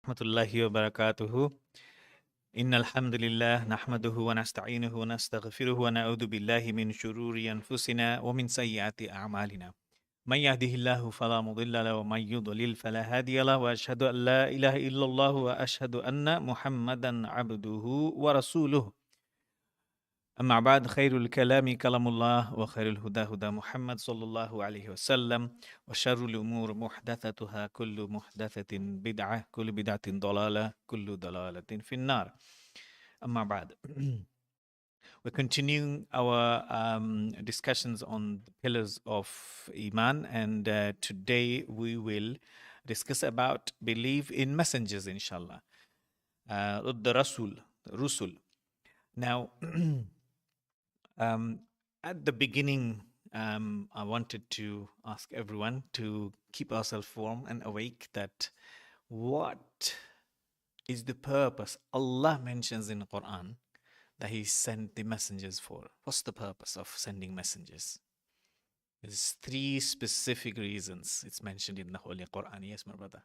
rahmatullahi wa barakatuhu. Innal hamdalillah nahmaduhu wa nasta'inuhu wa nastaghfiruhu wa na'udhu billahi min shururi anfusina wa min sayyiati a'malina. Man yahdihillahu fala mudilla lahu wa man yudlil fala hadiya lahu wa ashhadu an la ilaha illallah wa ashhadu anna Muhammadan abduhu wa rasuluhu. أما بعد خير الكلام كلام الله وخير الهدى هدى محمد صلى الله عليه وسلم وشر الأمور محدثتها كل محدثة بدعة كل بدعة ضلالة كل ضلالة في النار أما بعد We're continuing our discussions on the pillars of Emaan, and today we will discuss about belief in messengers, inshallah. The Rusul. Now, at the beginning, I wanted to ask everyone to keep ourselves warm and awake that what is the purpose Allah mentions in the Quran that He sent the messengers for? What's the purpose of sending messengers? There's three specific reasons it's mentioned in the Holy Quran. Yes, my brother.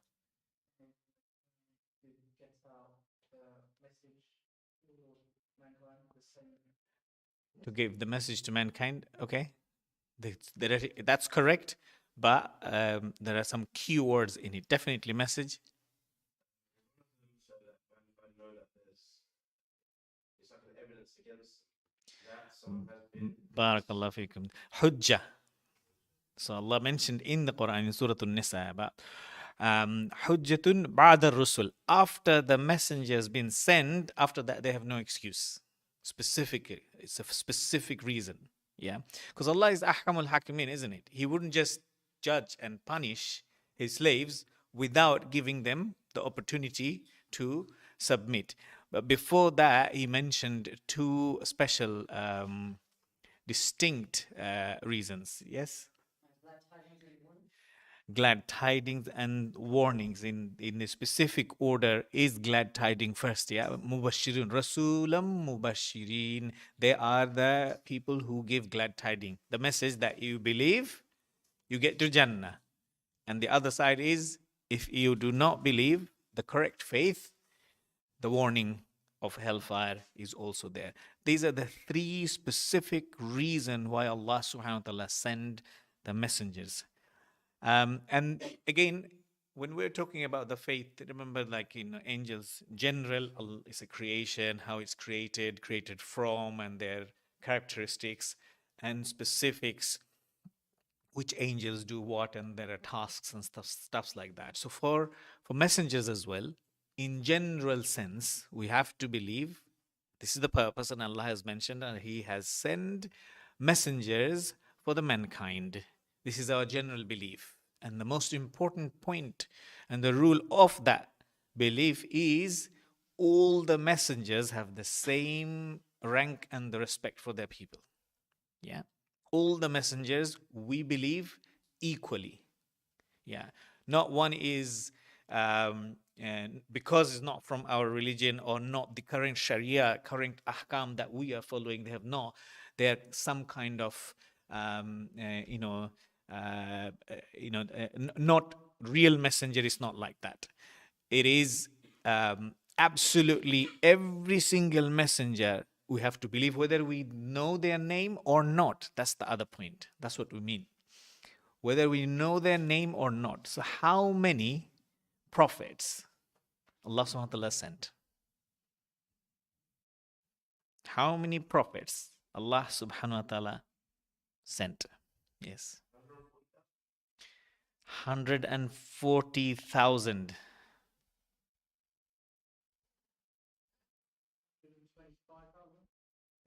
To give the message to mankind, okay? That's correct, but there are some keywords in it. Definitely message. Barakallah fikum. Hujjah. So Allah mentioned in the Quran in Surah An-Nisa about Hujjatun ba'da rusul. After the messenger has been sent, after that they have no excuse. Specific, it's a specific reason. Yeah, because Allah is Ahkamul Hakimin, isn't it? He wouldn't just judge and punish His slaves without giving them the opportunity to submit. But before that, He mentioned two special, distinct reasons. Yes? Glad tidings and warnings in a specific order is glad tidings first. Yeah, Mubashirun, Rasulam Mubashirin. They are the people who give glad tidings. The message that you believe, you get to Jannah. And the other side is, if you do not believe the correct faith, the warning of hellfire is also there. These are the three specific reasons why Allah subhanahu wa ta'ala sent the messengers. And again, when we're talking about the faith, remember, like in angels, general is a creation, how it's created from, and their characteristics, and specifics, which angels do what, and there are tasks and stuffs like that. So for messengers as well, in general sense, we have to believe this is the purpose, and Allah has mentioned, and He has sent messengers for the mankind. This is our general belief. And the most important point and the rule of that belief is all the messengers have the same rank and the respect for their people. Yeah. All the messengers we believe equally. Yeah. Not one is and because it's not from our religion or not the current Sharia, current ahkam that we are following, they have not. They're some kind of not real messenger is not like that. It is absolutely every single messenger we have to believe, whether we know their name or not. That's the other point. That's what we mean. Whether we know their name or not. So how many prophets Allah subhanahu wa ta'ala sent? How many prophets Allah subhanahu wa ta'ala sent? Yes. 140,000.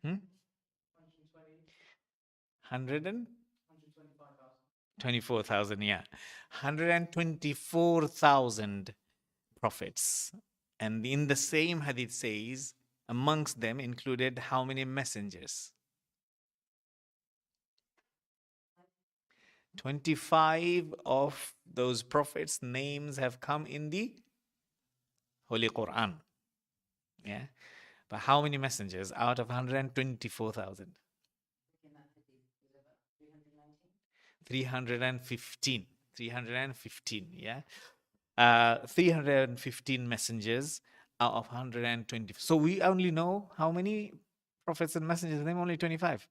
Hmm? 124,000, yeah. 124,000 prophets. And in the same hadith says, amongst them included how many messengers? 25 of those prophets' names have come in the Holy Quran. Yeah. But how many messengers out of 124,000? 315. 315, yeah. 315 messengers out of 120. So we only know how many prophets and messengers, name only 25.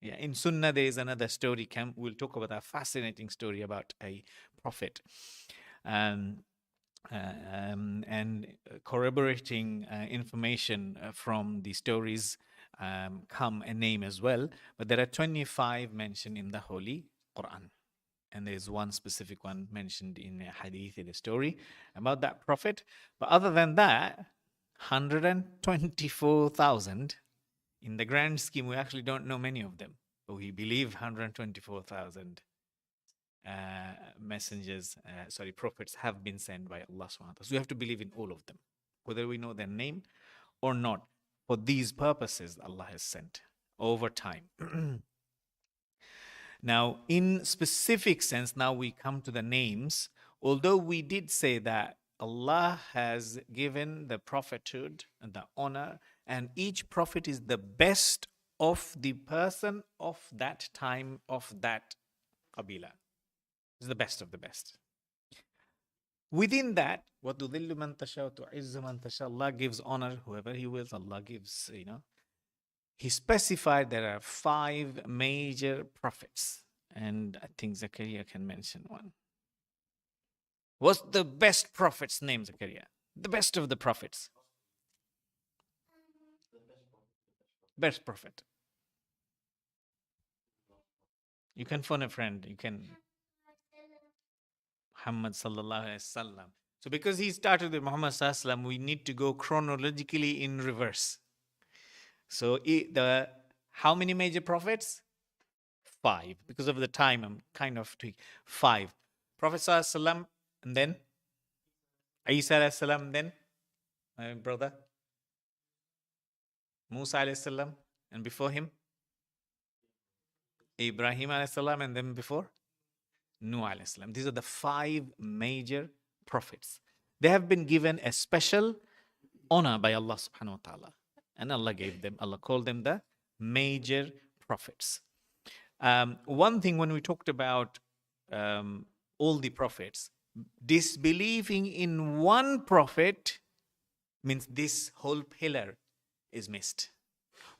Yeah, in Sunnah there is another story. We'll talk about a fascinating story about a prophet. Um, and corroborating information from the stories come a name as well. But there are 25 mentioned in the Holy Quran. And there's one specific one mentioned in a hadith, in a story about that prophet. But other than that, 124,000, in the grand scheme, we actually don't know many of them. But we believe 124,000 prophets have been sent by Allah subhanahu wa ta'ala. So we have to believe in all of them, whether we know their name or not. For these purposes, Allah has sent over time. Now, in specific sense, now we come to the names. Although we did say that Allah has given the prophethood and the honor, and each prophet is the best of the person of that time, of that qabila. Is the best of the best. Within that, وَتُذِلُّ مَنْ تَشَاءُ وَتُعِزُّ مَنْ تَشَاءُ, Allah gives honor whoever He wills. Allah gives, He specified there are 5 major prophets. And I think Zakaria can mention one. What's the best prophet's name, Zakaria? The best of the prophets. Best prophet. You can phone a friend. You can. Muhammad sallallahu alaihi wasallam. So because he started with Muhammad sallallahu alaihi wasallam, we need to go chronologically in reverse. So how many major prophets? 5. Because of the time, I'm kind of tweaking. 5. Prophet sallallahu alaihi wasallam, and then Isa alayhi salam, then my brother Musa alayhi salam, and before him Ibrahim alayhi salam, and then before Nuh alayhi salam. These are the 5 major prophets. They have been given a special honor by Allah subhanahu wa ta'ala. And Allah called them the major prophets. One thing when we talked about all the prophets, disbelieving in one prophet means this whole pillar is missed.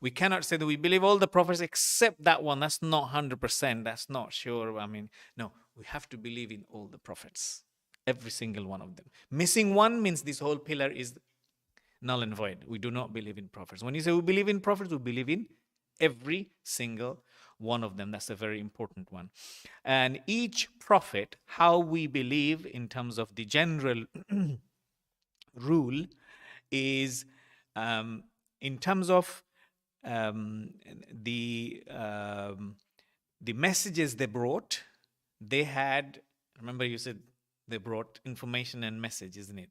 We cannot say that we believe all the prophets except that one. That's not 100%. That's not sure. No, we have to believe in all the prophets, every single one of them. Missing one means this whole pillar is null and void. We do not believe in prophets. When you say we believe in prophets, we believe in every single one of them. That's a very important one. And each prophet, how we believe in terms of the general rule is in terms of the messages they brought. They had, remember you said they brought information and message, isn't it?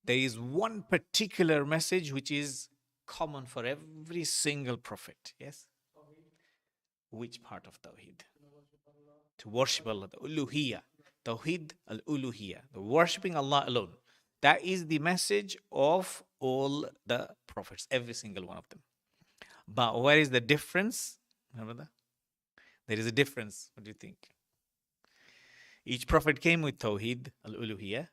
There is one particular message which is common for every single prophet. Yes? Which part of Tawheed? To worship Allah, the uluhiyya. Tawheed al-uluhiyya, the worshipping Allah alone. That is the message of all the prophets, every single one of them. But where is the difference? Remember that? There is a difference. What do you think? Each prophet came with Tawheed al-uluhiyya.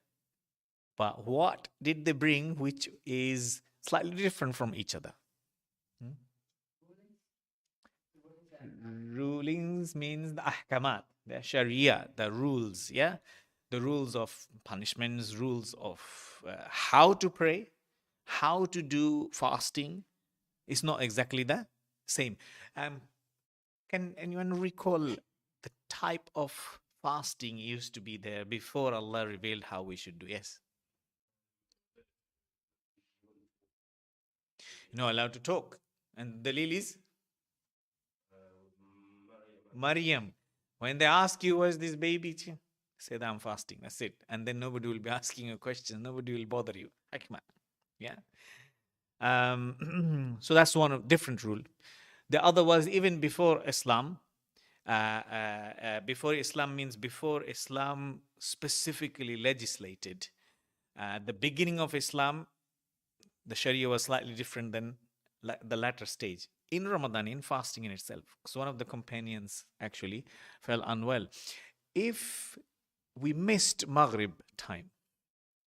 But what did they bring which is slightly different from each other? Rulings means the ahkamat, the sharia, the rules, yeah? The rules of punishments, rules of how to pray, how to do fasting. It's not exactly the same. Can anyone recall the type of fasting used to be there before Allah revealed how we should do? Yes. You're not allowed to talk. And the dalil is Maryam. When they ask you, where's this baby? Say that I'm fasting. That's it. And then nobody will be asking you questions. Nobody will bother you. Hikmah. Yeah. So that's one of different rule. The other was even before Islam. Before Islam means before Islam specifically legislated. The beginning of Islam, the Sharia was slightly different than the latter stage. In Ramadan, in fasting in itself, because one of the companions actually fell unwell. If we missed Maghrib time.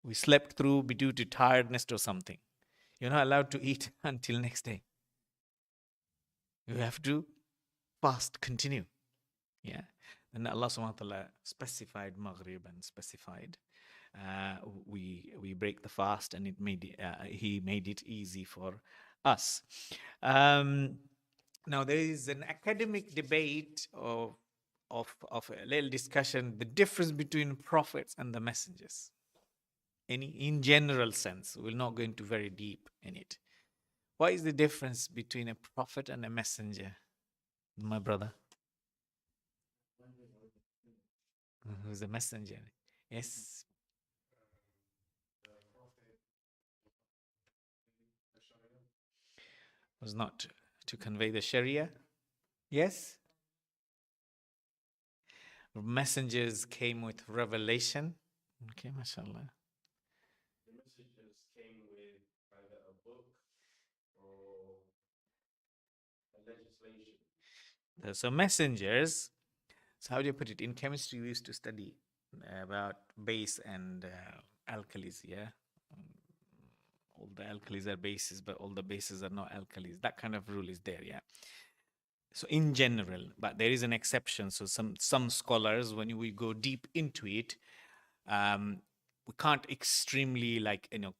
We slept through due to tiredness or something. You're not allowed to eat until next day. You have to fast, continue. Yeah. And Allah subhanahu wa ta'ala specified Maghrib and specified we break the fast, and he made it easy for us. Um, Now there is an academic debate of a little discussion, the difference between prophets and the messengers. In general sense, we'll not go into very deep in it. What is the difference between a prophet and a messenger, my brother? Who's a messenger? Yes. Was not to convey the Sharia. Yes. Messengers came with revelation. Okay, mashallah. So messengers, so how do you put it? In chemistry, we used to study about base and alkalis, yeah? All the alkalis are bases, but all the bases are not alkalis. That kind of rule is there, yeah? So in general, but there is an exception. So some scholars, when we go deep into it, we can't extremely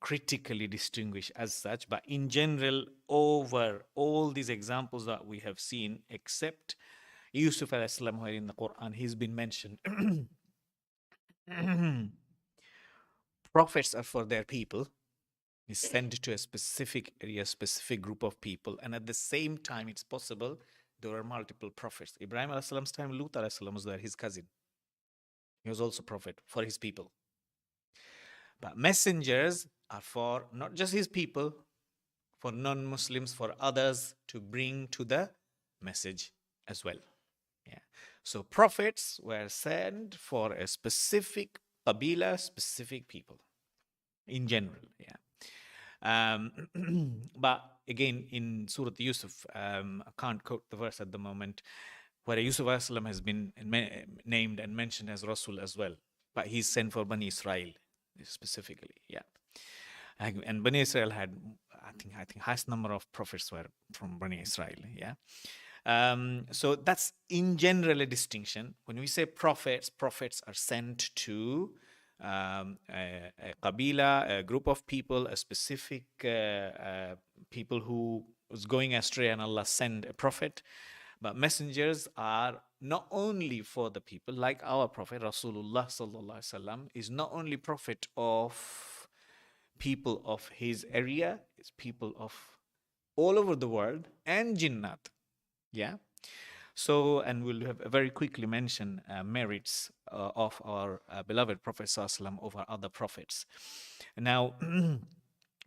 critically distinguish as such, but in general, over all these examples that we have seen, except Yusuf alayhi salam, where in the Quran he's been mentioned. Prophets are for their people. He's sent to a specific area, specific group of people, and at the same time, it's possible there are multiple prophets. Ibrahim alayhi salam's time, Lut alayhi salam was there, his cousin. He was also prophet for his people. But messengers are for not just his people, for non-Muslims, for others to bring to the message as well. Yeah. So prophets were sent for a specific qabila, specific people in general. Yeah. But again, in Surah Yusuf, I can't quote the verse at the moment, where Yusuf has been named and mentioned as Rasul as well. But he's sent for Bani Israel specifically. Yeah. And Bani Israel had, I think highest number of prophets were from Bani Israel. Yeah. So that's in general a distinction. When we say prophets, prophets are sent to a qabila, a group of people, a specific people who was going astray, and Allah sent a prophet. But messengers are not only for the people, like our prophet Rasulullah sallallahu alaihi wasallam is not only prophet of people of his area, it's people of all over the world and jinnat. Yeah. So, and we'll have very quickly mention merits of our beloved Prophet Sallallahu over other prophets. Now,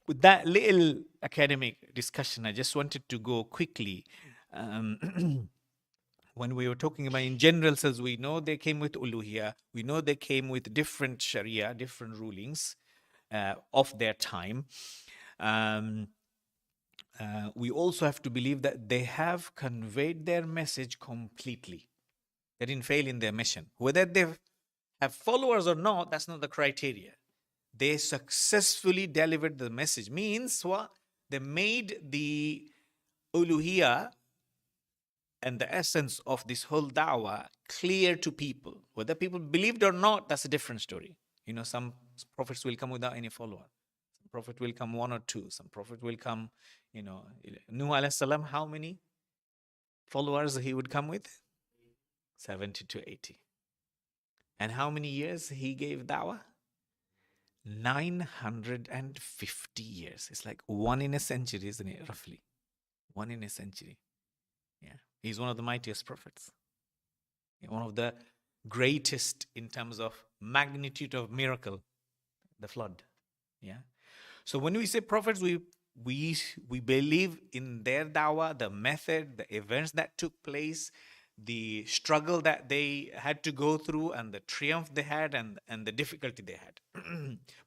with that little academic discussion, I just wanted to go quickly. When we were talking about in general sense, we know they came with uluhiyah. We know they came with different sharia, different rulings of their time. We also have to believe that they have conveyed their message completely. They didn't fail in their mission. Whether they have followers or not, that's not the criteria. They successfully delivered the message. Means what? They made the uluhiyah and the essence of this whole da'wah clear to people. Whether people believed or not, that's a different story. You know, some prophets will come without any follower. Some prophet will come one or two. Some prophet will come, Nuh alayhi salam, how many followers he would come with? 70 to 80. And how many years he gave da'wah? 950 years. It's like one in a century, isn't it? Roughly. One in a century. Yeah. He's one of the mightiest prophets. One of the greatest in terms of magnitude of miracle, the flood. Yeah. So when we say prophets, we believe in their dawah, the method, the events that took place, the struggle that they had to go through, and the triumph they had, and the difficulty they had.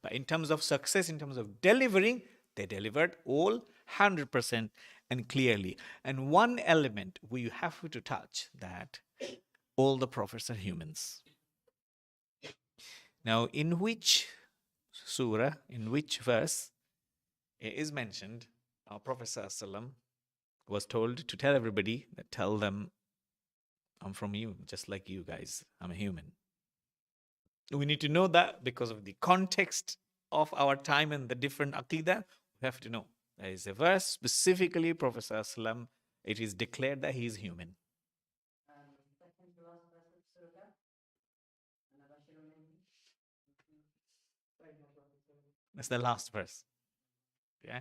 But in terms of success, in terms of delivering, they delivered all 100% and clearly. And one element we have to touch, that all the prophets are humans. Now, in which surah, in which verse it is mentioned, our Prophet ﷺ was told to tell everybody that tell them, I'm from you, just like you guys. I'm a human. We need to know that because of the context of our time and the different aqidah. We have to know. There is a verse specifically, Prophet ﷺ, it is declared that he is human. That's the last verse. Yeah.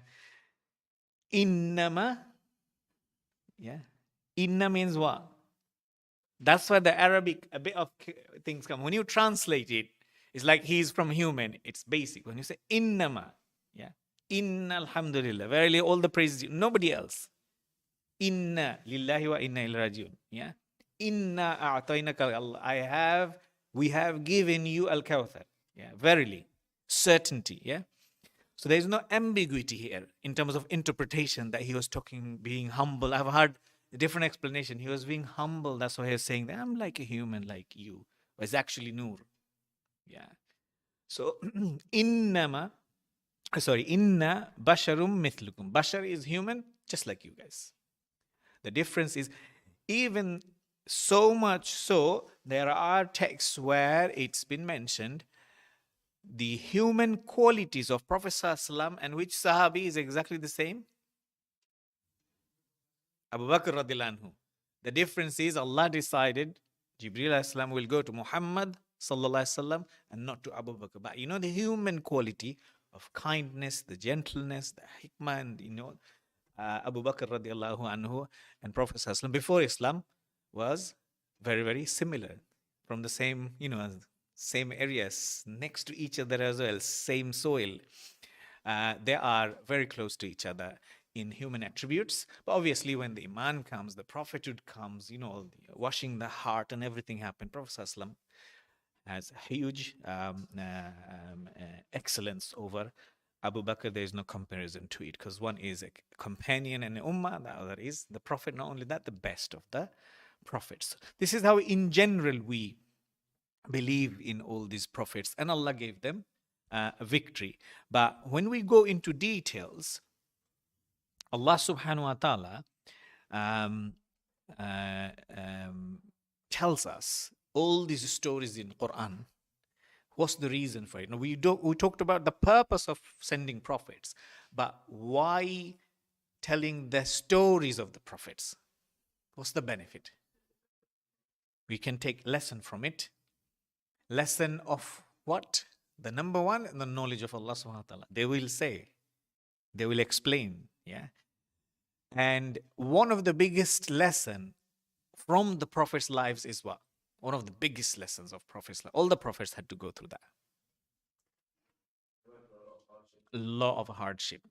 Innama. Yeah. Inna means what? That's where the Arabic, a bit of things come. When you translate it, it's like he's from human. It's basic. When you say innama, yeah. Inna alhamdulillah. Verily all the praises, nobody else. Inna lillahi wa inna ilaihi rajiun. Yeah. Inna a'tainaka Allah. We have given you al-kawthar. Yeah. Verily. Certainty. Yeah. So there's no ambiguity here in terms of interpretation that he was talking, being humble. I've heard a different explanation. He was being humble. That's why he was saying that I'm like a human like you. But it's actually Nur. Yeah. So innama, inna basharum mithlukum. Bashar is human, just like you guys. The difference is even so much so, there are texts where it's been mentioned the human qualities of Prophet ﷺ and which Sahabi is exactly the same? Abu Bakr radiallahu anhu. The difference is Allah decided Jibreel ﷺ will go to Muhammad sallallahu alaihi wasallam and not to Abu Bakr. But you know the human quality of kindness, the gentleness, the hikmah, and Abu Bakr radiallahu anhu and Prophet ﷺ before Islam was very, very similar from the same, same areas next to each other as well, same soil. They are very close to each other in human attributes. But obviously, when the Emaan comes, the prophethood comes, washing the heart and everything happened. Prophet ﷺ has huge excellence over Abu Bakr. There is no comparison to it because one is a companion and an ummah, the other is the prophet. Not only that, the best of the prophets. This is how, in general, we believe in all these prophets, and Allah gave them a victory. But when we go into details, Allah subhanahu wa ta'ala tells us all these stories in Quran. What's the reason for it? Now, we talked about the purpose of sending prophets, but why telling the stories of the prophets? What's the benefit? We can take lesson from it. Lesson of what? The number one, the knowledge of Allah subhanahu wa ta'ala. They will say, they will explain, yeah. And one of the biggest lesson from the Prophet's lives is what? One of the biggest lessons of Prophet's life. All the Prophets had to go through that. Law of hardship.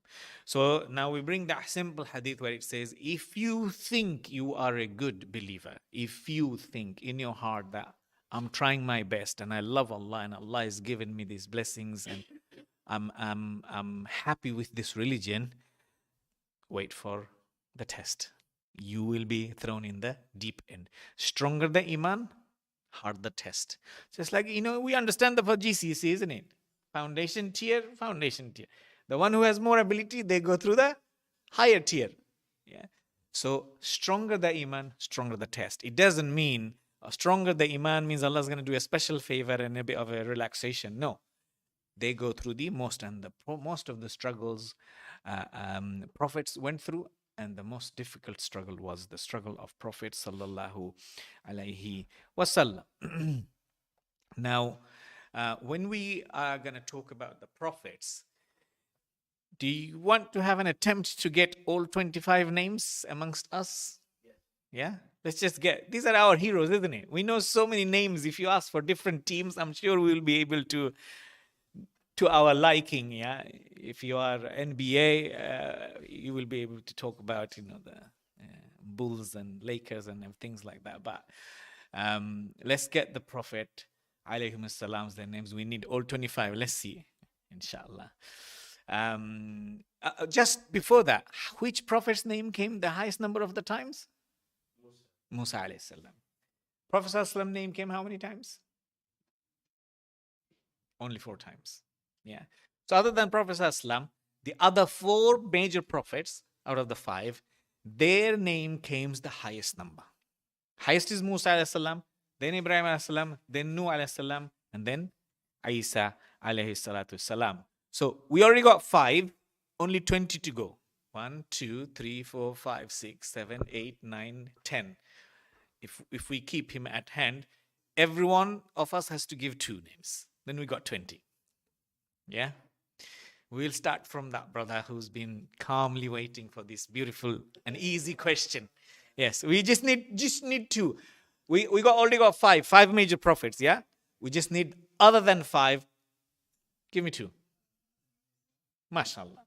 So now we bring that simple hadith where it says, if you think you are a good believer, if you think in your heart that I'm trying my best and I love Allah and Allah has given me these blessings and I'm happy with this religion, wait for the test. You will be thrown in the deep end. Stronger the iman, hard the test. Just like, we understand the for GCSE, isn't it? Foundation tier. The one who has more ability, they go through the higher tier. Yeah. So stronger the iman, stronger the test. It doesn't mean stronger the iman means Allah is going to do a special favor and a bit of a relaxation. No. They go through the most, and most of the struggles prophets went through, and the most difficult struggle was the struggle of Prophet sallallahu alaihi wasallam. Now, when we are going to talk about the prophets, do you want to have an attempt to get all 25 names amongst us? Yeah? Let's just get, these are our heroes, isn't it? We know so many names. If you ask for different teams, I'm sure we'll be able to our liking. Yeah, if you are NBA, you will be able to talk about the Bulls and Lakers and things like that. But let's get the Prophet alayhi salam's their names. We need all 25. Let's see, inshallah. Just before that, which Prophet's name came the highest number of the times? Musa alayhi salam. Prophet sallallahu name came how many times? Only 4 times. Yeah. So other than Prophet Sallallahu, the other 4 major prophets out of the 5, their name came the highest number. Highest is Musa alayhi salam, then Ibrahim alayhi salam, then Nuh alayhi salam, and then Isa alayhi salatu salam. So we already got 5, only 20 to go. 1, 2, 3, 4, 5, 6, 7, 8, 9, 10. If we keep him at hand, every one of us has to give 2 names. Then we got 20. Yeah? We'll start from that brother who's been calmly waiting for this beautiful and easy question. Yes, we just need 2. We already got 5 major prophets, yeah? We just need, other than 5, give me 2. MashaAllah.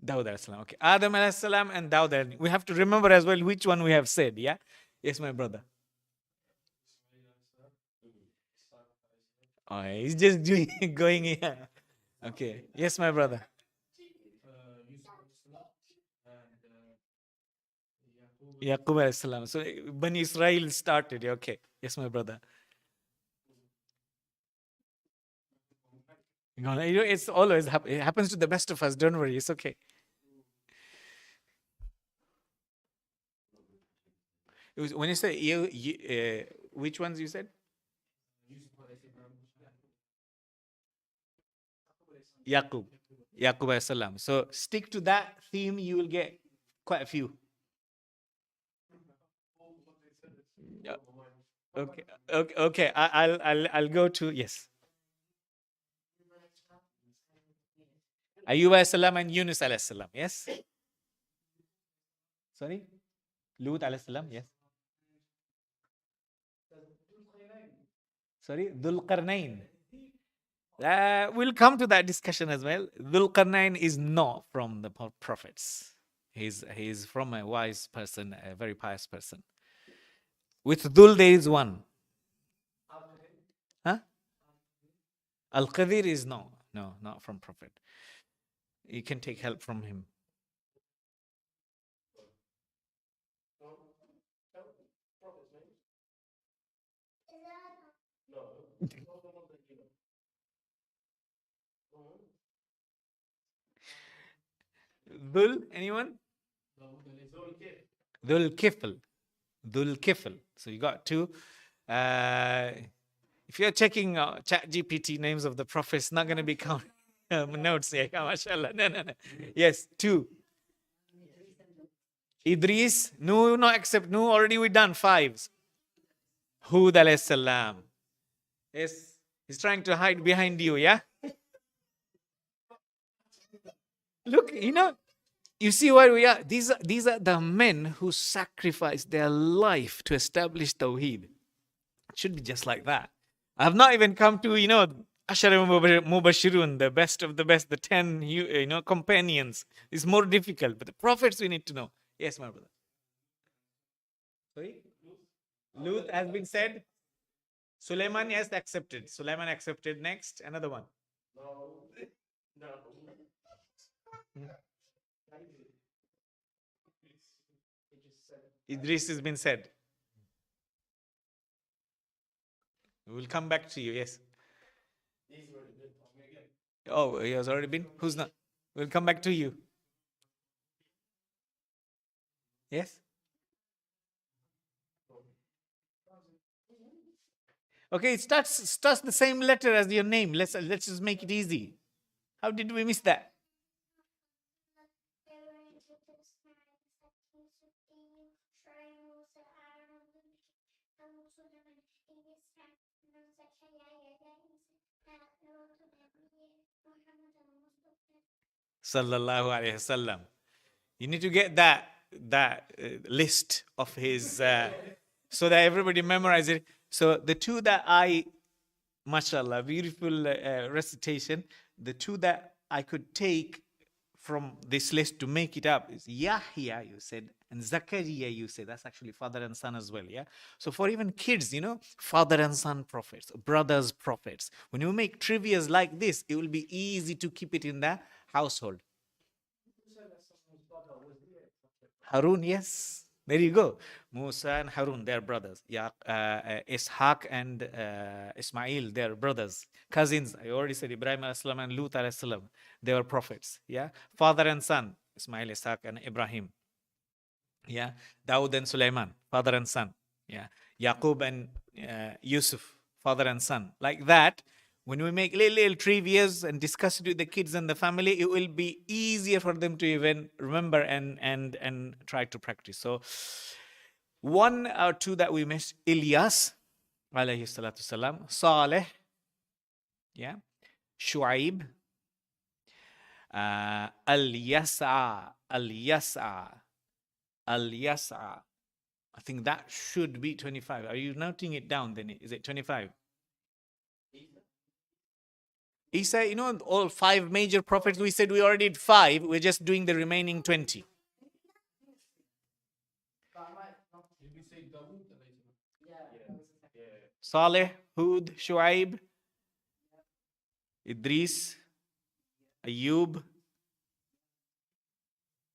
Dawud alayhi salam. Okay. Adam alayhi salam and Dawud alayhi. We have to remember as well which one we have said, yeah? Yes, my brother. Oh, he's just doing going here. Okay. Yes, my brother. Yaqub alayhi salam. So Bani Israel started. Okay. Yes, my brother. It's always it happens to the best of us. Don't worry. It's okay. When you say which ones you said? Yaqub. Yaqub alayhi salam. So stick to that theme. You will get quite a few. Yeah. Okay. Okay. Okay. I'll go to, yes. Ayub alayhi salam and Yunus alayhi salam. Yes. Sorry. Lut alayhi salam. Yes. Sorry. Dhul Qarnain. We'll come to that discussion as well. Dhul Qarnain is not from the prophets. He's from a wise person, a very pious person. With Dhul there is one. Huh? Al-Qadir is no, not from prophet. You can take help from him. Dhul, anyone? Dhul Kifl. Dhul Kifl. So you got 2. If you're checking Chat GPT names of the prophets, not going to be counting notes. Yeah, mashallah. No. Yes, 2. Idris, no, not except no. Already we done 5. Hud alayhi salam. Yes, he's trying to hide behind you. Yeah. Look, you see where we are. These are the men who sacrificed their life to establish Tawheed. It should be just like that. I have not even come to, Ashara Mubashirun, the best of the best, the 10, companions. It's more difficult, but the prophets we need to know. Yes, my brother. Sorry? Lut has been said. Sulaiman, yes, accepted. Sulaiman accepted. Next, another one. Idris has been said. We will come back to you. Yes. Oh, he has already been. Who's not? We'll come back to you. Yes. Okay, it starts the same letter as your name. Let's just make it easy. How did we miss that? Sallallahu Alaihi Wasallam. You need to get that list of his so that everybody memorize it. So the 2 that mashallah, beautiful recitation. The 2 that I could take from this list to make it up is Yahya, you said, and Zakaria, you said. That's actually father and son as well, yeah? So for even kids, father and son prophets, brothers prophets. When you make trivias like this, it will be easy to keep it in the household. Harun, yes. There you go. Musa and Harun, they're brothers. Yeah, Ishaq and Ismail, they're brothers, cousins. I already said Ibrahim alayhi salam and Lut alayhi salam. They were prophets. Yeah, father and son, Ismail, Ishaq, and Ibrahim. Yeah, Dawood and Sulaiman, father and son. Yeah, Yaqub and Yusuf, father and son. Like that, when we make little trivias and discuss it with the kids and the family, it will be easier for them to even remember and try to practice. So, one or two that we missed: Ilyas, alayhi salatu salam, Saleh, yeah, Shuaib, Al-Yas'a, Al-Yas'a, Al-Yas'a. I think that should be 25. Are you noting it down then? Is it 25? Isa, you know, all five major prophets, we said we already did five. We're just doing the remaining 20. Saleh, Hud, Shuaib, Idris, Ayub,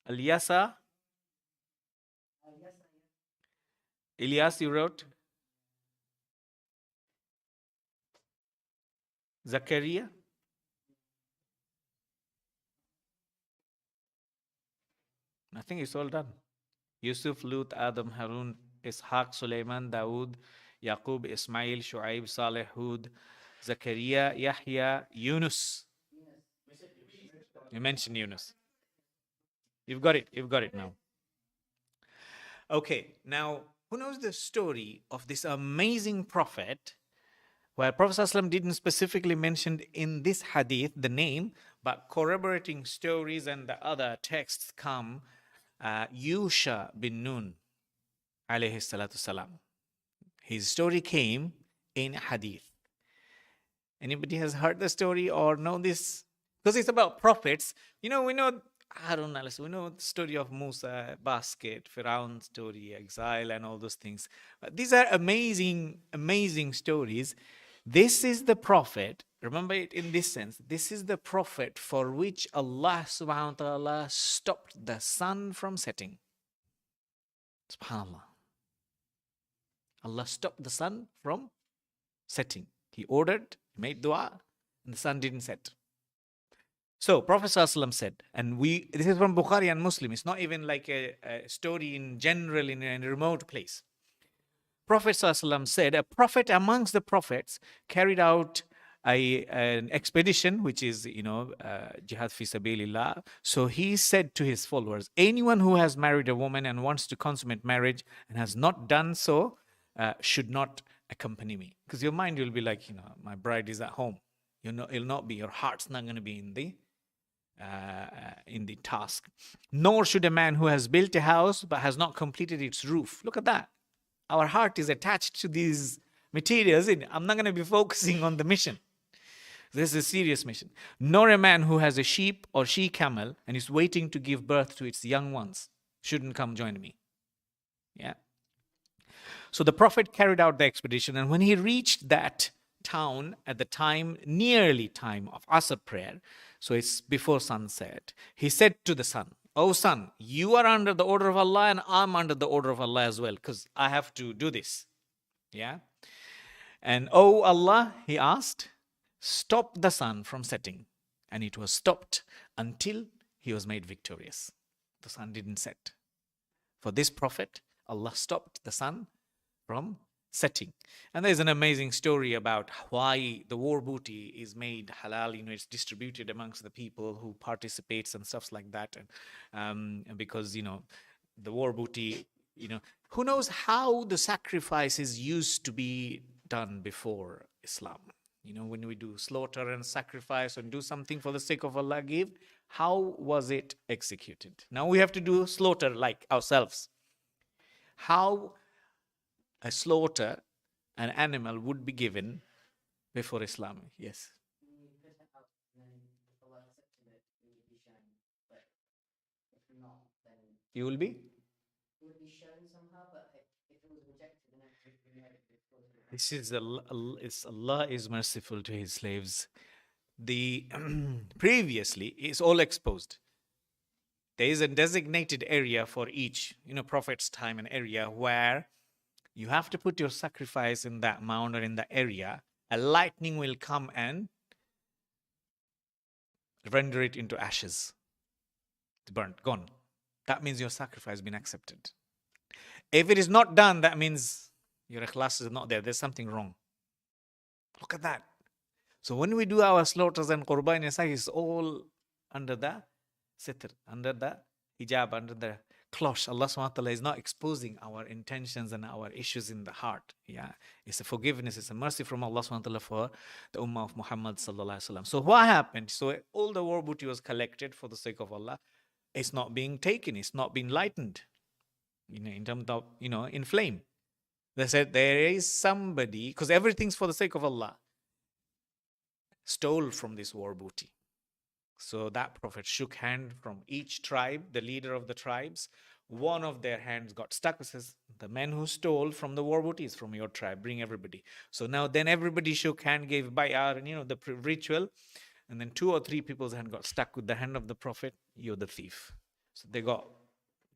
Alyasa, Ilyas, you wrote, Zakaria. I think it's all done. Yusuf, Lut, Adam, Harun, Ishaq, Sulaiman, Dawood, Yaqub, Ismail, Shuaib, Saleh, Hud, Zakaria, Yahya, Yunus. You mentioned Yunus. You've got it. You've got it now. Okay, now who knows the story of this amazing prophet where Prophet ﷺ didn't specifically mention in this hadith the name, but corroborating stories and the other texts come, Yusha bin Nun, alayhi salatu salam. His story came in hadith. Anybody has heard the story or know this? Because it's about prophets. You know, we know Harun alayhi salam, we know the story of Musa, basket, Firaun story, exile, and all those things. But these are amazing, amazing stories. This is the prophet, remember it in this sense, this is the prophet for which Allah subhanahu wa ta'ala stopped the sun from setting. SubhanAllah. Allah stopped the sun from setting. He ordered, made dua, and the sun didn't set. So Prophet ﷺ said, and this is from Bukhari and Muslim, it's not even like a story in general in a remote place. Prophet ﷺ said, a prophet amongst the prophets carried out an expedition, which is, jihad fi sabilillah. So he said to his followers, anyone who has married a woman and wants to consummate marriage and has not done so should not accompany me. Because your mind will be like, my bride is at home. It'll not be, your heart's not going to be in the task. Nor should a man who has built a house but has not completed its roof. Look at that. Our heart is attached to these materials. I'm not going to be focusing on the mission. This is a serious mission. Nor a man who has a sheep or she-camel and is waiting to give birth to its young ones shouldn't come join me. Yeah. So the Prophet carried out the expedition, and when he reached that town at the time, nearly time of Asr prayer, so it's before sunset, he said to the sun, "O son, you are under the order of Allah and I'm under the order of Allah as well, because I have to do this." Yeah. And "O Allah," he asked, "stop the sun from setting." And it was stopped until he was made victorious. The sun didn't set. For this prophet, Allah stopped the sun from setting. And there's an amazing story about why the war booty is made halal. It's distributed amongst the people who participates and stuff like that. And because, the war booty, who knows how the sacrifices used to be done before Islam? When we do slaughter and sacrifice and do something for the sake of Allah, how was it executed? Now we have to do slaughter like ourselves. How a slaughter, an animal would be given before Islam. Yes. You will be? This is Allah is merciful to his slaves. The previously is all exposed. There is a designated area for each, prophet's time and area where you have to put your sacrifice in that mound or in that area. A lightning will come and render it into ashes. It's burnt, gone. That means your sacrifice has been accepted. If it is not done, that means your ikhlas is not there. There's something wrong. Look at that. So when we do our slaughters and qurban, it's all under the sitr, under the hijab, under the cloche. Allah subhanahu wa ta'ala is not exposing our intentions and our issues in the heart. Yeah, it's a forgiveness, it's a mercy from Allah subhanahu wa ta'ala for the ummah of Muhammad sallallahu alaihi wasallam. So what happened? So all the war booty was collected for the sake of Allah. It's not being taken, it's not being lightened, in terms of, in flame. They said there is somebody, because everything's for the sake of Allah, stole from this war booty. So that prophet shook hand from each tribe, the leader of the tribes. One of their hands got stuck. It says, the men who stole from the war booty is from your tribe. Bring everybody. So now then everybody shook hand, gave bay'ah, and the ritual. And then 2 or 3 people's hand got stuck with the hand of the prophet. You're the thief. So they got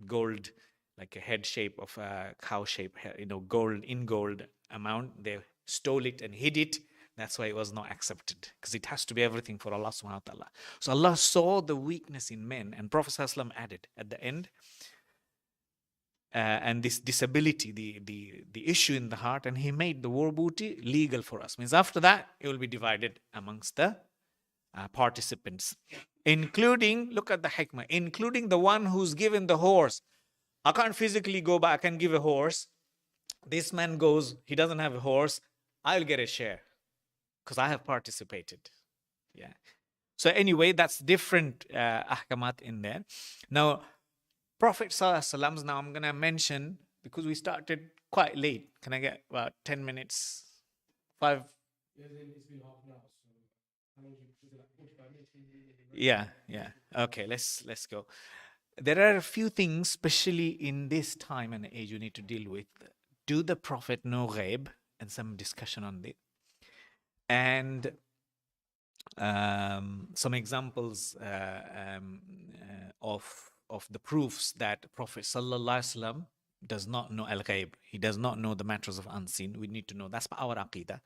gold, like a head shape of a cow shape, gold in gold amount. They stole it and hid it. That's why it was not accepted, because it has to be everything for Allah subhanahu wa ta'ala. So Allah saw the weakness in men, and Prophet ﷺ added at the end, and this disability, the issue in the heart, and he made the war booty legal for us. Means after that, it will be divided amongst the participants, including, look at the hikmah, including the one who's given the horse. I can't physically go back and give a horse. This man goes, he doesn't have a horse. I'll get a share, because I have participated. Yeah. So anyway, that's different ahkamat in there. Now, Prophet Sallallahu now I'm going to mention, because we started quite late. Can I get about 10 minutes? 5? Yeah. Okay, let's go. There are a few things, especially in this time and age, you need to deal with. Do the Prophet know ghaib? And some discussion on it. And some examples of the proofs that Prophet Sallallahu Alaihi Wasallam does not know al-ghaib. He does not know the matters of unseen. We need to know. That's our aqidah.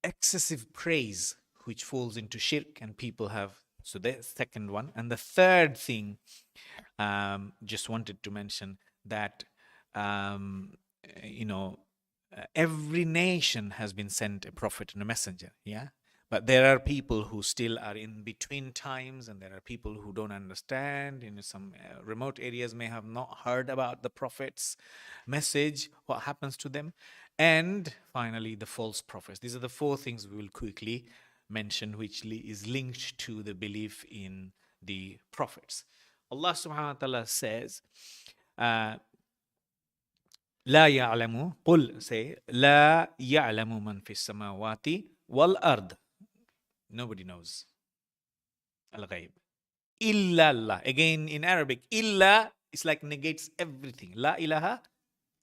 Excessive praise, which falls into shirk, and people have. So the second one. And the third thing, just wanted to mention that, every nation has been sent a prophet and a messenger, yeah? But there are people who still are in between times, and there are people who don't understand. Some remote areas may have not heard about the prophet's message, what happens to them. And finally, the false prophets. These are the 4 things we will quickly mention, which is linked to the belief in the prophets. Allah subhanahu wa ta'ala says, لا يعلم قل say لا يعلم من في السماوات والأرض. Nobody knows al-ghaib illa Allah. Again in Arabic, illa is like negates everything. La ilaha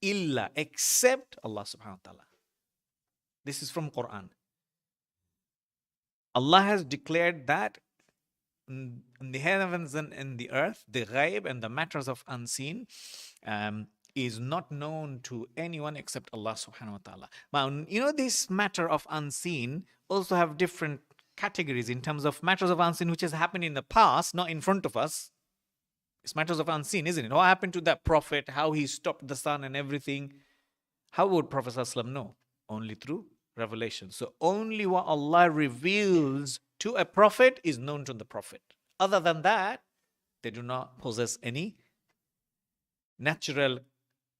illa, except Allah subhanahu wa ta'ala. This is from Quran. Allah has declared that in the heavens and in the earth, the ghaib and the matters of unseen, is not known to anyone except Allah subhanahu wa ta'ala. Now, this matter of unseen also have different categories in terms of matters of unseen which has happened in the past, not in front of us. It's matters of unseen, isn't it? What happened to that prophet, how he stopped the sun and everything. How would Prophet ﷺ know? Only through revelation. So only what Allah reveals to a prophet is known to the prophet. Other than that, they do not possess any natural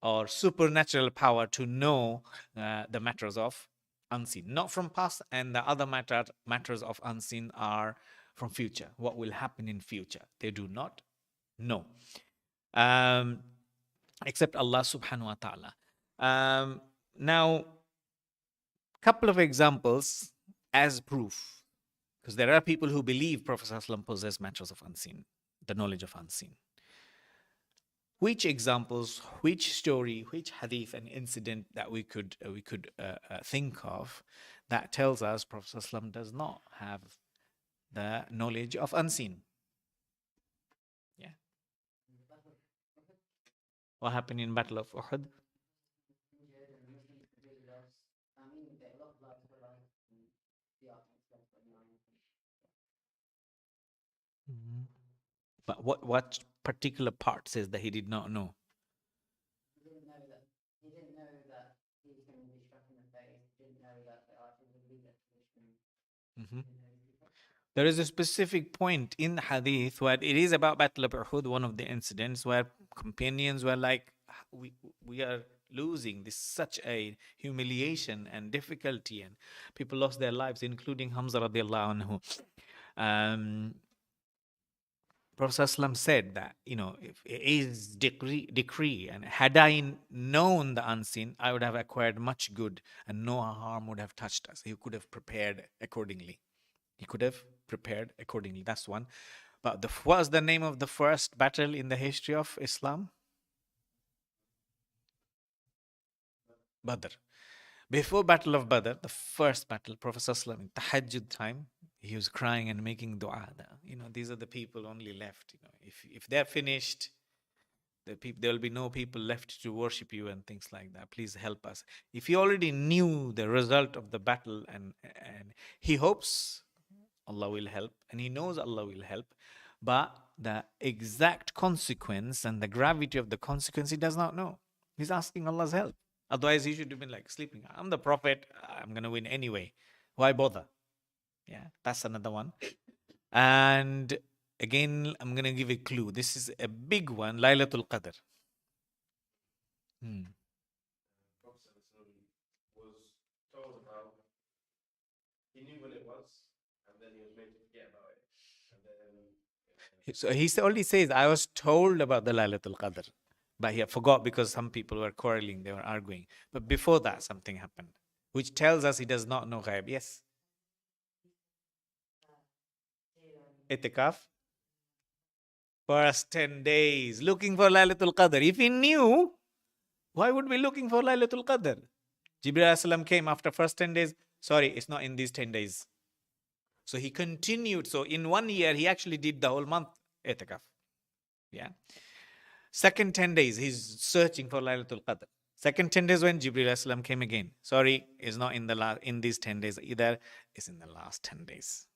or supernatural power to know the matters of unseen. Not from past, and the other matters of unseen are from future. What will happen in future? They do not know. Except Allah subhanahu wa ta'ala. Now, couple of examples as proof. Because there are people who believe Prophet ﷺ possess matters of unseen, the knowledge of unseen. Which examples, which story, which hadith and incident that we could think of that tells us Prophet ﷺ does not have the knowledge of unseen? Yeah. What happened in Battle of Uhud? Mhm. But what particular part says that he did not know? Mhm. There is a specific point in the hadith where it is about Battle of Uhud, one of the incidents where companions were like, we, we are losing. This is such a humiliation and difficulty, and people lost their lives, including Hamza radiallahu anhu. Um, Prophet ﷺ said that, if it is decree, and had I known the unseen, I would have acquired much good, and no harm would have touched us. He could have prepared accordingly. He could have prepared accordingly. That's one. But what was the name of the first battle in the history of Islam? Badr. Before Battle of Badr, the first battle, Prophet ﷺ in Tahajjud time, he was crying and making dua. These are the people only left. If they're finished, there will be no people left to worship you and things like that. Please help us. If he already knew the result of the battle, and he hopes Allah will help, and he knows Allah will help, but the exact consequence and the gravity of the consequence he does not know. He's asking Allah's help. Otherwise, he should have been like sleeping. I'm the prophet. I'm going to win anyway. Why bother? Yeah, that's another one. And again, I'm going to give a clue. This is a big one, Laylatul Qadr. Hmm. So he only says, I was told about the Laylatul Qadr. But he forgot because some people were quarreling, they were arguing. But before that, something happened, which tells us he does not know ghaib. Yes. Itikaf. First 10 days, looking for Laylatul Qadr. If he knew, why would we be looking for Laylatul Qadr? Jibreel Salam came after first 10 days. Sorry, it's not in these 10 days. So he continued. So in 1 year, he actually did the whole month itikaf. Yeah. Second 10 days, he's searching for Laylatul Qadr. Second 10 days when Jibreel Salam came again. Sorry, it's not in these 10 days either. It's in the last 10 days.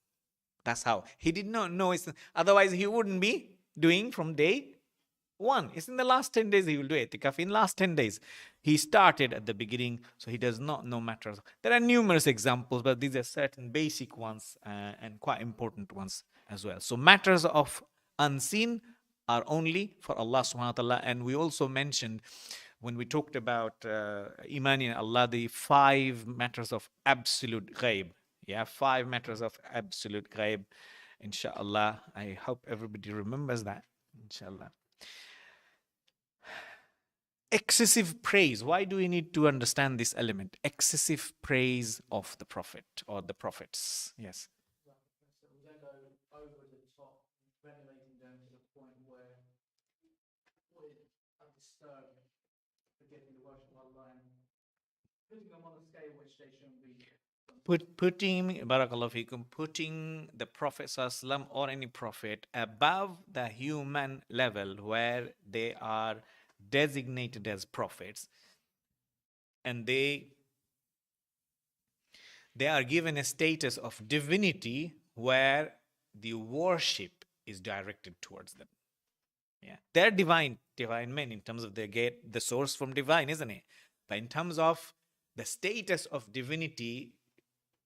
That's how. He did not know. Otherwise, he wouldn't be doing from day one. It's in the last 10 days he will do itikaf. In last 10 days. He started at the beginning, so he does not know matters. There are numerous examples, but these are certain basic ones and quite important ones as well. So matters of unseen are only for Allah subhanahu wa ta'ala. And we also mentioned when we talked about Iman in Allah, the 5 matters of absolute ghaib. Yeah, 5 matters of absolute ghaib. Inshallah. I hope everybody remembers that. Inshallah. Excessive praise. Why do we need to understand this element? Excessive praise of the Prophet or the prophets. Yes. Putting barakallahu fikum, putting the Prophet sallam or any prophet above the human level where they are designated as prophets, and they are given a status of divinity where the worship is directed towards them. Yeah, they're divine men in terms of they get the source from divine, isn't it? But in terms of the status of divinity,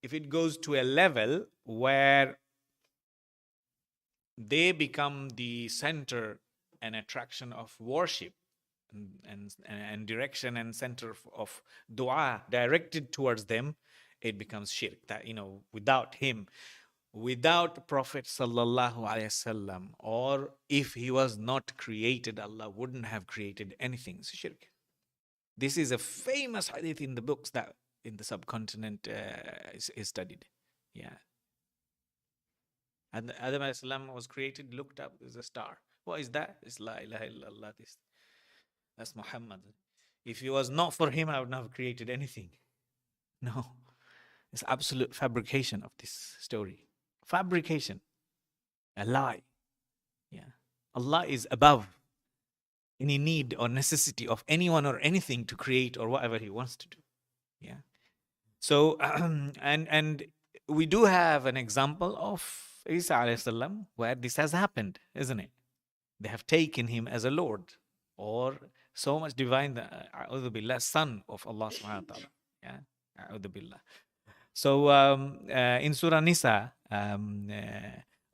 if it goes to a level where they become the center and attraction of worship and direction and center of dua directed towards them, it becomes shirk. That without him, without Prophet sallallahu alaihi wasallam, or if he was not created, Allah wouldn't have created anything. It's shirk. This is a famous hadith in the books that in the subcontinent is studied. Yeah. And Adam alayhi salam was created, looked up, there's a star. What is that? It's La ilaha illallah. That's Muhammad. If it was not for him, I would not have created anything. No. It's absolute fabrication of this story. Fabrication. A lie. Yeah. Allah is above. any need or necessity of anyone or anything to create or whatever he wants to do. Yeah. So and we do have an example of Isa alayhi salam where this has happened, isn't it? They have taken him as a lord, or so much divine, a'udhu billah, son of Allah subhanahu wa ta'ala. Yeah. A'udhu billah. So in Surah Nisa,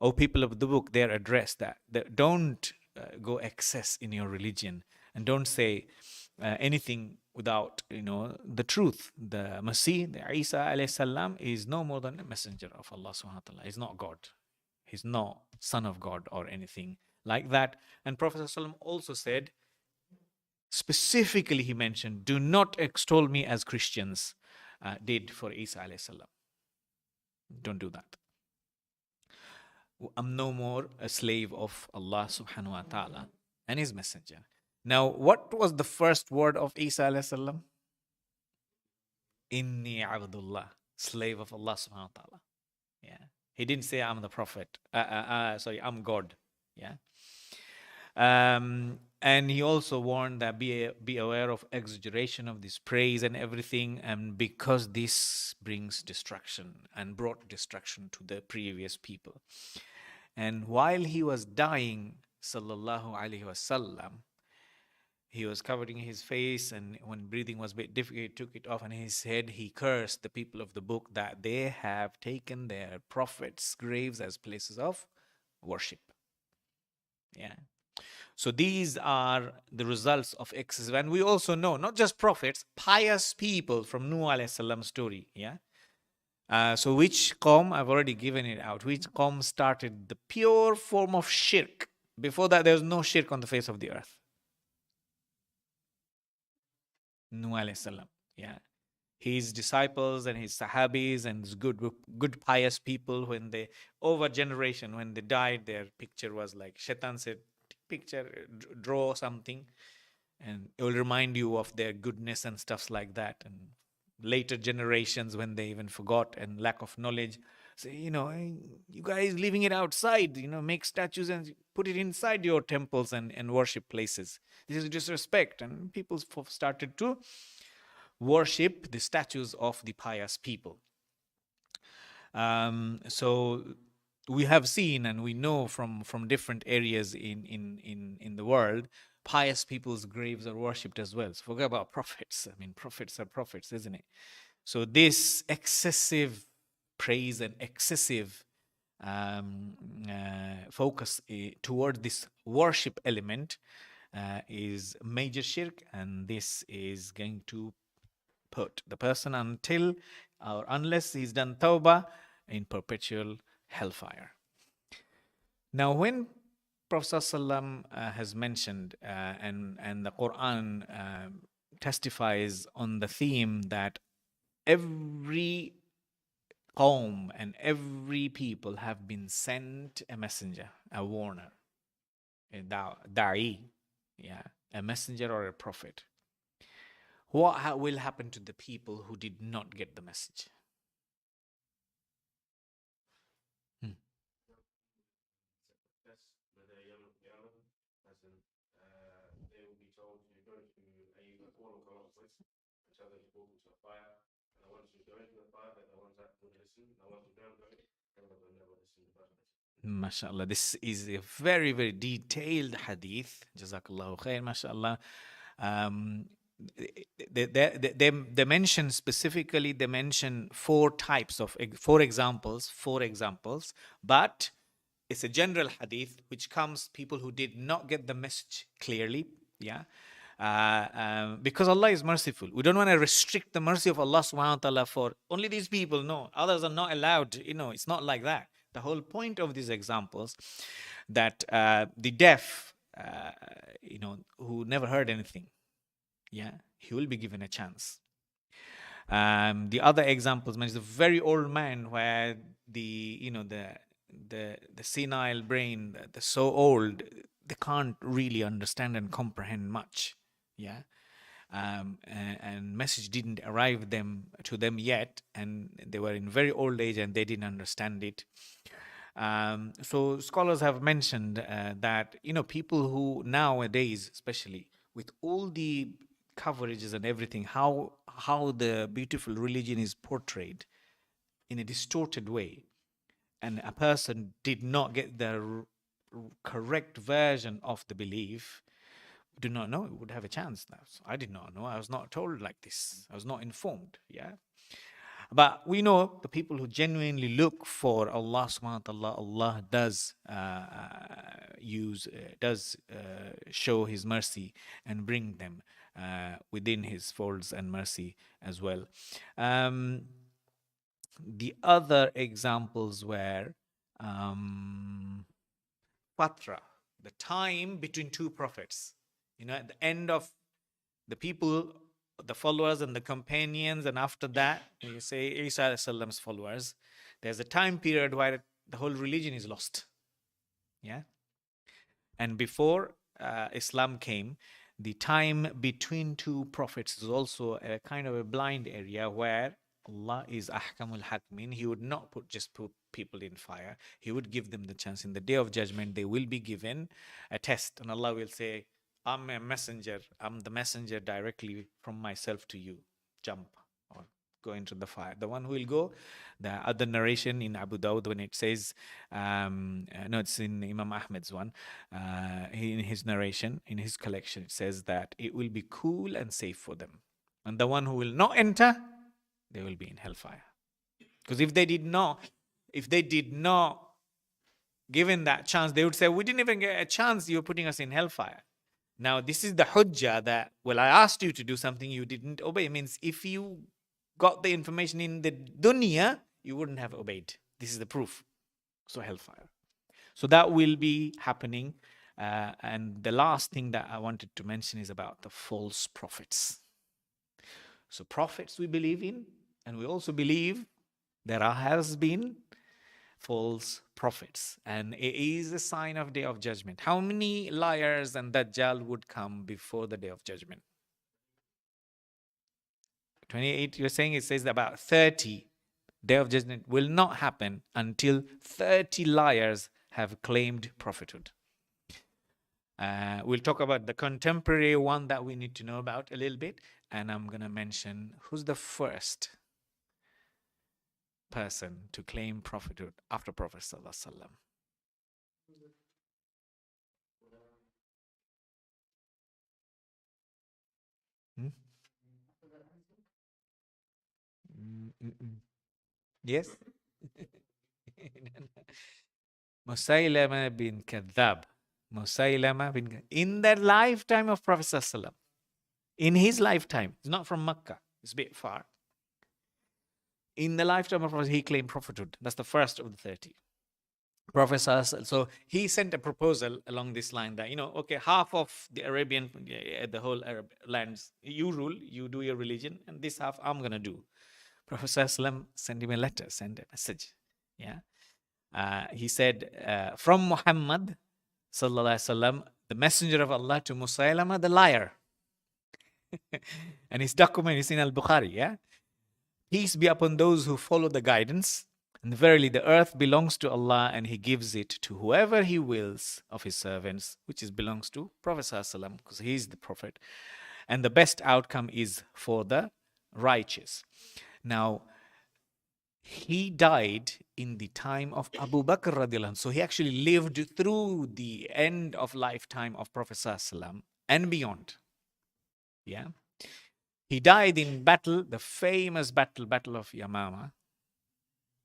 O people of the book, they're addressed that don't go excess in your religion, and don't say anything without the truth. The Masih, the Isa alayhi salam, is no more than a messenger of Allah subhanahu wa ta'ala. He's not God. He's not son of God or anything like that. And Prophet ﷺ also said, specifically he mentioned, do not extol me as Christians did for Isa alayhi salam. Don't do that. I'm no more a slave of Allah subhanahu wa ta'ala and his messenger. Now, what was the first word of Isa alayhi salam? Inni abdullah, slave of Allah subhanahu wa ta'ala. Yeah. He didn't say I'm the prophet. Sorry, I'm God. Yeah. And he also warned that be aware of exaggeration of this praise and everything, and because this brings destruction and brought destruction to the previous people. And while he was dying, sallallahu alaihi wasallam, he was covering his face, and when breathing was a bit difficult, he took it off, and he said he cursed the people of the book that they have taken their prophets' graves as places of worship. Yeah. So these are the results of excess. And we also know, not just prophets, pious people from Nuh alayhi salam story. Yeah. So which qawm, I've already given it out, which qawm started the pure form of shirk. Before that, there was no shirk on the face of the earth. Nuh alayhi salam. Yeah. His disciples and his sahabis and his good pious people, when they, over generation, when they died, their picture was like, Shaitan said, picture, draw something, and it will remind you of their goodness and stuffs like that. And later generations, when they even forgot and lack of knowledge, say, "Hey, you guys leaving it outside, make statues and put it inside your temples and worship places. This is disrespect." And people started to worship the statues of the pious people. So we have seen and we know from different areas in the world, pious people's graves are worshipped as well. So forget about prophets. I mean, prophets are prophets, isn't it? So this excessive praise and excessive focus toward this worship element is major shirk, and this is going to put the person until or unless he's done tawbah in perpetual hellfire. Now, when Prophet ﷺ has mentioned and the Quran testifies on the theme that every qawm and every people have been sent a messenger, a warner, a da'i, yeah, a messenger or a prophet. What will happen to the people who did not get the message? Hmm. MashaAllah, this is a very, very detailed hadith. Jazakallahu khair, MashaAllah. They mention specifically, they mention four examples, but it's a general hadith which comes people who did not get the message clearly. Yeah. Because Allah is merciful. We don't want to restrict the mercy of Allah subhanahu wa ta'ala for only these people. No, others are not allowed. It's not like that. The whole point of these examples that the deaf, who never heard anything, yeah, he will be given a chance. The other examples, man, is a very old man where the senile brain, they're so old, they can't really understand and comprehend much. Yeah. And message didn't arrive to them yet, and they were in very old age and they didn't understand it. So scholars have mentioned that people who nowadays, especially with all the coverages and everything, how the beautiful religion is portrayed in a distorted way, and a person did not get the correct version of the belief, do not know it would have a chance now. So I did not know. I was not told like this. I was not informed. Yeah. But we know the people who genuinely look for Allah subhanahu wa ta'ala, Allah does show His mercy and bring them within His folds and mercy as well. The other examples were Patra, the time between two prophets. At the end of the people, the followers and the companions, and after that, you say Isa's followers, there's a time period where the whole religion is lost. Yeah. And before Islam came, the time between two prophets is also a kind of a blind area where Allah is ahkamul hakmin. He would not put people in fire. He would give them the chance. In the day of judgment, they will be given a test, and Allah will say, I'm a messenger. I'm the messenger directly from myself to you. Jump or go into the fire. The one who will go, the other narration in Abu Dawud when it says, no, it's in Imam Ahmed's one, in his narration, in his collection, it says that it will be cool and safe for them. And the one who will not enter, they will be in hellfire. Because if they did not given that chance, they would say, we didn't even get a chance, you're putting us in hellfire. Now, this is the hujjah that, well, I asked you to do something you didn't obey. It means if you got the information in the dunya, you wouldn't have obeyed. This is the proof. So hellfire. So that will be happening. And the last thing that I wanted to mention is about the false prophets. So prophets we believe in, and we also believe there has been false prophets, and it is a sign of day of judgment. How many liars and dajjal would come before the day of judgment? 28, you're saying it says about 30. Day of judgment will not happen until 30 liars have claimed prophethood. We'll talk about the contemporary one that we need to know about a little bit, and I'm going to mention who's the first person to claim prophethood after Prophet Sallallahu Alaihi Wasallam. Hmm? Yes? Musaylama bin Kadhab. Musaylama bin in the lifetime of Prophet Sallallahu Alaihi Wasallam. In his lifetime, it's not from Makkah, it's a bit far. In the lifetime of Prophet, he claimed prophethood. That's the first of the 30. Prophet, so he sent a proposal along this line that, okay, half of the Arabian, the whole Arab lands, you rule, you do your religion, and this half I'm going to do. Prophet sent him a letter, sent a message. Yeah. He said, from Muhammad, sallallahu alaihi wasallam, the messenger of Allah, to Musaylama, the liar. And his document is in Al-Bukhari, yeah? Peace be upon those who follow the guidance. And verily, the earth belongs to Allah, and He gives it to whoever He wills of His servants, which belongs to Prophet ﷺ, because He is the Prophet. And the best outcome is for the righteous. Now, he died in the time of Abu Bakr radiallahu anhu. So he actually lived through the end of lifetime of Prophet ﷺ and beyond. Yeah. He died in battle, the famous battle of Yamama,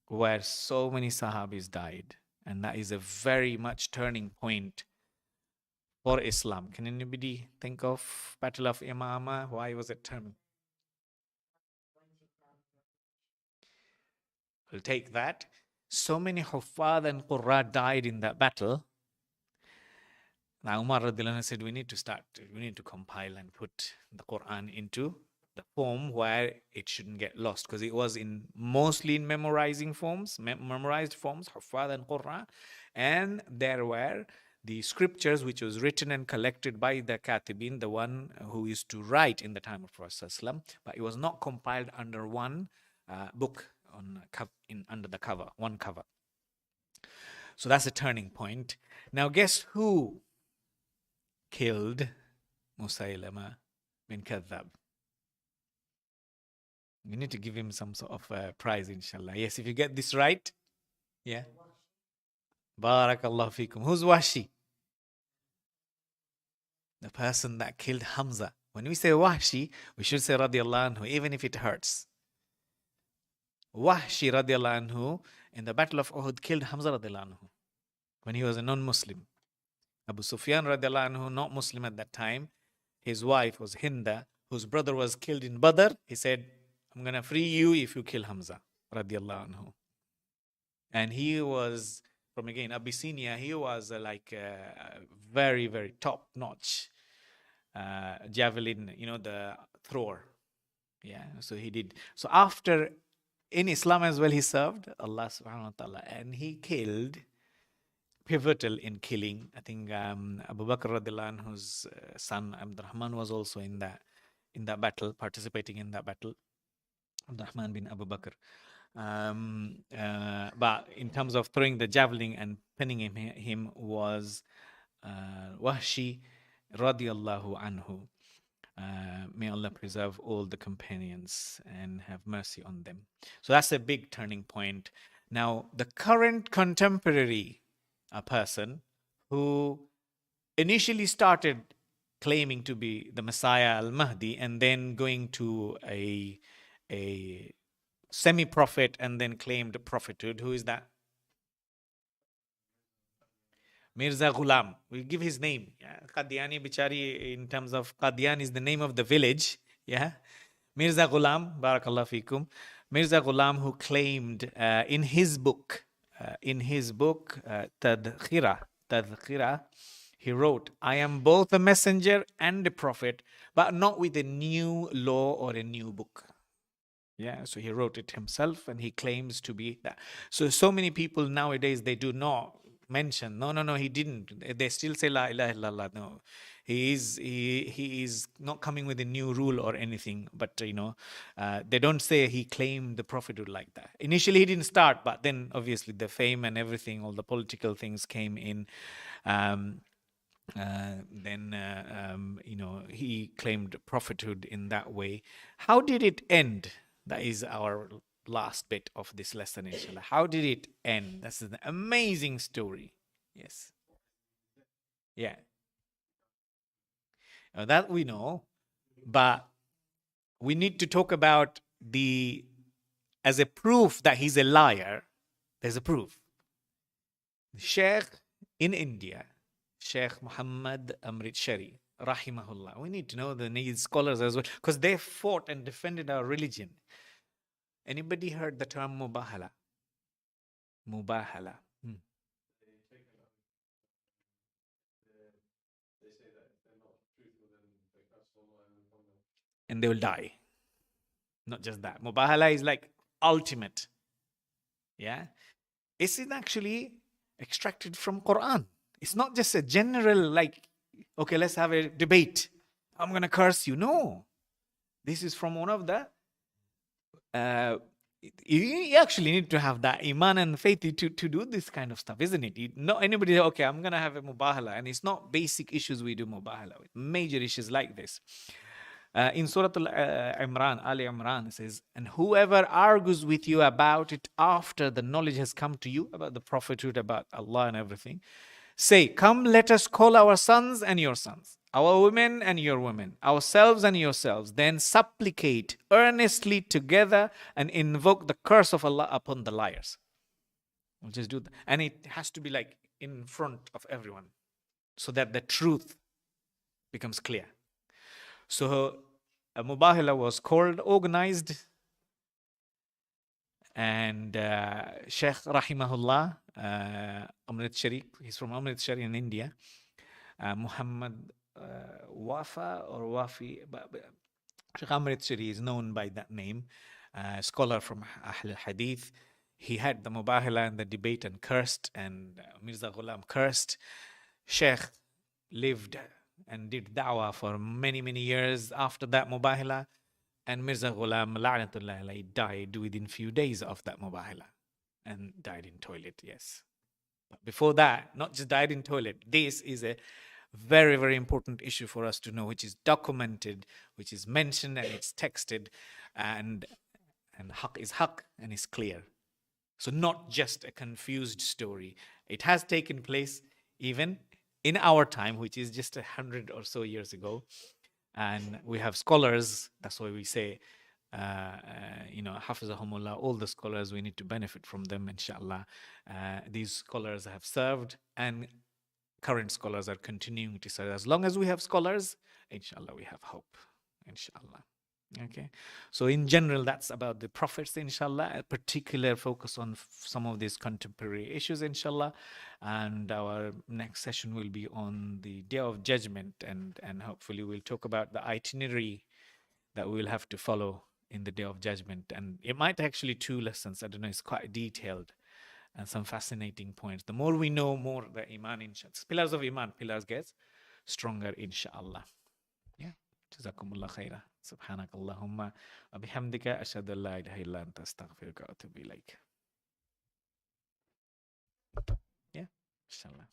where so many Sahabis died. And that is a very much turning point for Islam. Can anybody think of Battle of Yamama? Why was it turning? We'll take that. So many Huffaz and Qurra died in that battle. Now Umar radiallahu anhu said, we need to compile and put the Quran into the form where it shouldn't get lost, because it was mostly in memorized forms, Huffaz and Qurra, and there were the scriptures which was written and collected by the Katibin, the one who used to write in the time of Prophet ﷺ, but it was not compiled under one book under the cover, one cover. So that's a turning point. Now, guess who killed Musaylama bin Kadhab? We need to give him some sort of prize, inshallah. Yes, if you get this right. Yeah. Barakallah fikum. Who's Washi? The person that killed Hamza. When we say Wahshi, we should say radiallahu anhu, even if it hurts. Wahshi radiallahu anhu in the Battle of Uhud killed Hamza radiallahu anhu when he was a non-Muslim. Abu Sufyan radiallahu anhu, not Muslim at that time. His wife was Hinda, whose brother was killed in Badr. He said, I'm going to free you if you kill Hamza radiallahu anhu. And he was, from again, Abyssinia, he was like very, very top-notch javelin, the thrower. Yeah, so he did. So after, in Islam as well, he served Allah subhanahu wa ta'ala, and he killed, pivotal in killing. I think Abu Bakr radiallahu anhu's son Abdurrahman was also in that battle, participating in that battle. Abdurrahman bin Abu Bakr. But in terms of throwing the javelin and pinning him was Wahshi radiallahu anhu. May Allah preserve all the companions and have mercy on them. So that's a big turning point. Now, the current contemporary person who initially started claiming to be the Messiah al-Mahdi and then going to a semi-prophet and then claimed prophethood. Who is that? Mirza Ghulam. We'll give his name. Yeah. Qadiani Bichari, in terms of Qadian, is the name of the village. Yeah. Mirza Ghulam, Barakallah fikum. Mirza Ghulam, who claimed in his book, Tadkhira, he wrote, I am both a messenger and a prophet, but not with a new law or a new book. Yeah, so he wrote it himself and he claims to be that. So many people nowadays, they do not mention, no, he didn't. They still say La ilaha illallah. No, he is not coming with a new rule or anything, but they don't say he claimed the prophethood like that. Initially he didn't start, but then obviously the fame and everything, all the political things came in. He claimed prophethood in that way. How did it end? That is our last bit of this lesson, inshallah. How did it end? That's an amazing story. Yes. Yeah. That we know, but we need to talk about as a proof that he's a liar. There's a proof. The Sheikh in India, Sheikh Muhammad Amritsari, rahimahullah. We need to know the scholars as well, because they fought and defended our religion. Anybody heard the term mubahala? Mubahala. And they will die. Not just that. Mubahala is like ultimate. Yeah. It's actually extracted from Quran. It's not just a general okay, let's have a debate. I'm going to curse you. No. This is from one of the you actually need to have that Emaan and faith to do this kind of stuff, isn't it? Not anybody, okay, I'm going to have a mubahala. And it's not basic issues we do mubahala with. Major issues like this. In Surah Al-Imran, Ali Imran, it says, and whoever argues with you about it after the knowledge has come to you, about the prophethood, about Allah and everything, say, come, let us call our sons and your sons, our women and your women, ourselves and yourselves, then supplicate earnestly together and invoke the curse of Allah upon the liars. We'll just do that. And it has to be like in front of everyone so that the truth becomes clear. So a mubahala was called, organized, and Sheikh Rahimahullah, Amritsari, he's from Amritsari in India, Muhammad Wafa or Wafi, Sheikh Amritsari is known by that name, scholar from Ahl al-Hadith. He had the mubahala and the debate and cursed, and Mirza Ghulam cursed. Sheikh lived and did da'wah for many, many years after that mubahala. And Mirza Ghulam, la'natullah alayhi, died within few days of that mubahala. And died in toilet, yes. But before that, not just died in toilet. This is a very, very important issue for us to know, which is documented, which is mentioned and it's texted, and haq is haq and is clear. So not just a confused story. It has taken place even in our time, which is just 100 or so years ago. And we have scholars, that's why we say, hafizahumullah, all the scholars, we need to benefit from them, inshallah. These scholars have served, and current scholars are continuing to serve. As long as we have scholars, inshallah, we have hope, inshallah. Okay, so in general, that's about the prophets, inshallah. A particular focus on some of these contemporary issues, inshallah. And our next session will be on the Day of Judgment, and hopefully we'll talk about the itinerary that we will have to follow in the Day of Judgment. And it might actually 2 lessons. I don't know. It's quite detailed and some fascinating points. The more we know, more the Iman, inshallah. Pillars of Iman, pillars gets stronger, inshallah. Yeah. Jazakumullah khaira. Subhanakallahumma wa bihamdika ashhadu an la ilaha illa anta astaghfiruka wa atubu ilaik. Yeah, inshallah.